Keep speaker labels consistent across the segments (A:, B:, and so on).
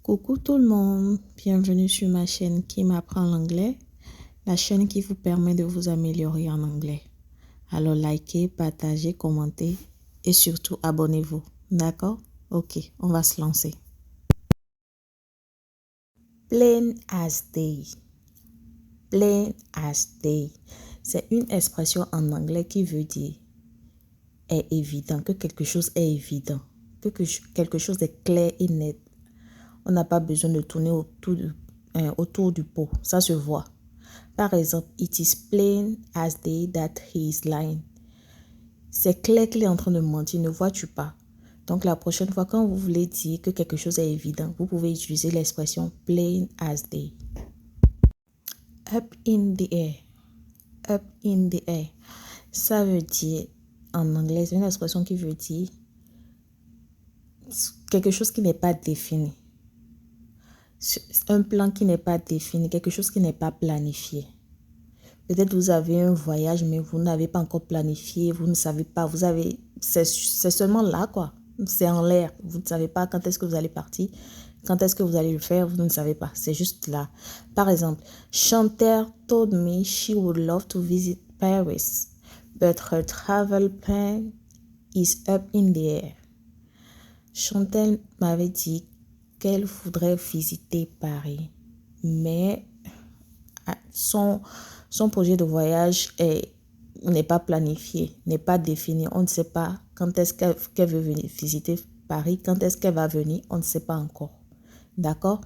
A: Coucou tout le monde, bienvenue sur ma chaîne qui m'apprend l'anglais, la chaîne qui vous permet de vous améliorer en anglais. Alors likez, partagez, commentez et surtout abonnez-vous, d'accord? Ok, on va se lancer. Plain as day. Plain as day. C'est une expression en anglais qui veut dire est évident, que quelque chose est évident, que quelque chose est clair et net. On n'a pas besoin de tourner autour du pot. Ça se voit. Par exemple, it is plain as day that he is lying. C'est clair qu'il est en train de mentir, ne vois-tu pas? Donc, la prochaine fois, quand vous voulez dire que quelque chose est évident, vous pouvez utiliser l'expression plain as day. Up in the air. Up in the air. Ça veut dire, en anglais, c'est une expression qui veut dire quelque chose qui n'est pas défini. Un plan qui n'est pas défini, quelque chose qui n'est pas planifié. Peut-être vous avez un voyage, mais vous n'avez pas encore planifié, vous ne savez pas, c'est seulement là, quoi. C'est en l'air. Vous ne savez pas quand est-ce que vous allez partir, quand est-ce que vous allez le faire, vous ne savez pas. C'est juste là. Par exemple, Chantal told me she would love to visit Paris, but her travel plan is up in the air. Chantal m'avait dit qu'elle voudrait visiter Paris, mais son projet de voyage n'est pas planifié, n'est pas défini. On ne sait pas quand est-ce qu'elle veut venir visiter Paris, quand est-ce qu'elle va venir, on ne sait pas encore. D'accord?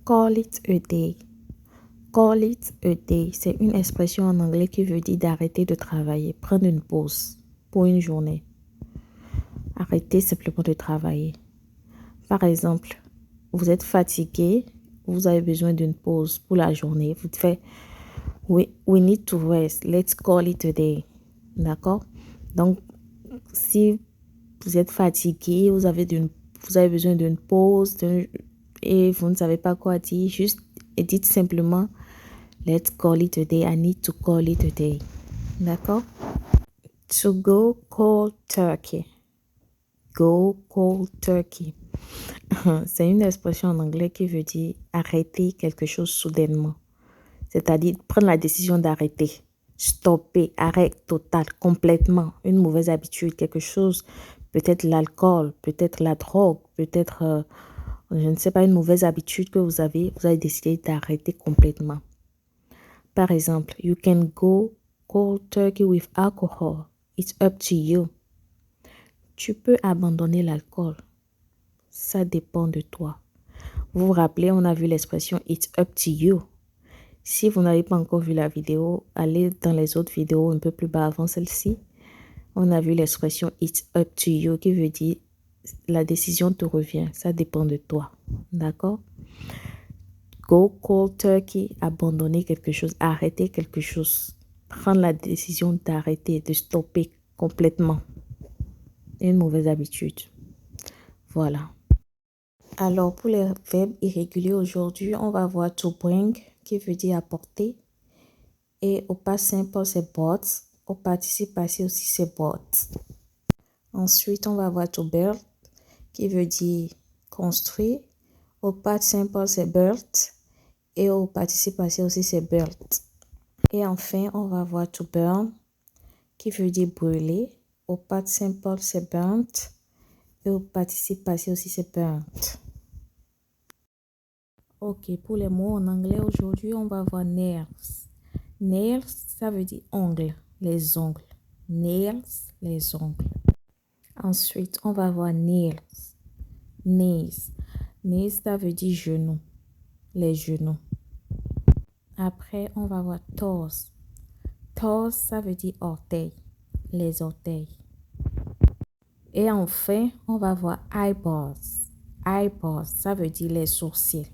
A: Call it a day. Call it a day, c'est une expression en anglais qui veut dire d'arrêter de travailler, prendre une pause pour une journée. Arrêtez simplement de travailler. Par exemple, vous êtes fatigué, vous avez besoin d'une pause pour la journée. Vous faites we need to rest, let's call it a day. D'accord? Donc, si vous êtes fatigué, vous avez besoin d'une pause et vous ne savez pas quoi dire, juste dites simplement let's call it a day, I need to call it a day. D'accord? To go cold turkey. Go cold turkey. C'est une expression en anglais qui veut dire arrêter quelque chose soudainement. C'est-à-dire prendre la décision d'arrêter, stopper, arrêt total, complètement. Une mauvaise habitude, quelque chose, peut-être l'alcool, peut-être la drogue, peut-être, je ne sais pas, une mauvaise habitude que vous avez décidé d'arrêter complètement. Par exemple, you can go cold turkey with alcohol. It's up to you. Tu peux abandonner l'alcool. Ça dépend de toi. Vous vous rappelez, on a vu l'expression it's up to you. Si vous n'avez pas encore vu la vidéo, allez dans les autres vidéos un peu plus bas avant celle-ci. On a vu l'expression it's up to you qui veut dire la décision te revient, ça dépend de toi. D'accord? Go cold turkey, abandonner quelque chose, arrêter quelque chose. Prendre la décision d'arrêter, de stopper complètement une mauvaise habitude. Voilà. Alors, pour les verbes irréguliers aujourd'hui, on va voir to bring, qui veut dire apporter. Et au passé simple, c'est bought. Au participe passé aussi, c'est bought. Ensuite, on va voir to build, qui veut dire construire. Au passé simple, c'est built. Et au participe passé aussi, c'est built. Et enfin, on va voir to burn, qui veut dire brûler. Au passé simple, c'est burnt. Et au participe passé aussi, c'est burnt. Ok, pour les mots en anglais aujourd'hui, on va voir nails. Nails, ça veut dire ongles, les ongles. Nails, les ongles. Ensuite, on va voir nails. Knees. Knees, ça veut dire genoux, les genoux. Après, on va voir toes. Toes, ça veut dire orteils, les orteils. Et enfin, on va voir eyeballs. Eyeballs, ça veut dire les sourcils,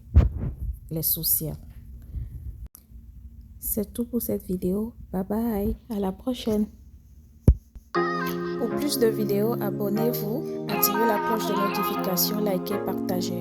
A: les sourcils. C'est tout pour cette vidéo. Bye bye. À la prochaine. Pour plus de vidéos, abonnez-vous, activez la cloche de notification, likez, partagez.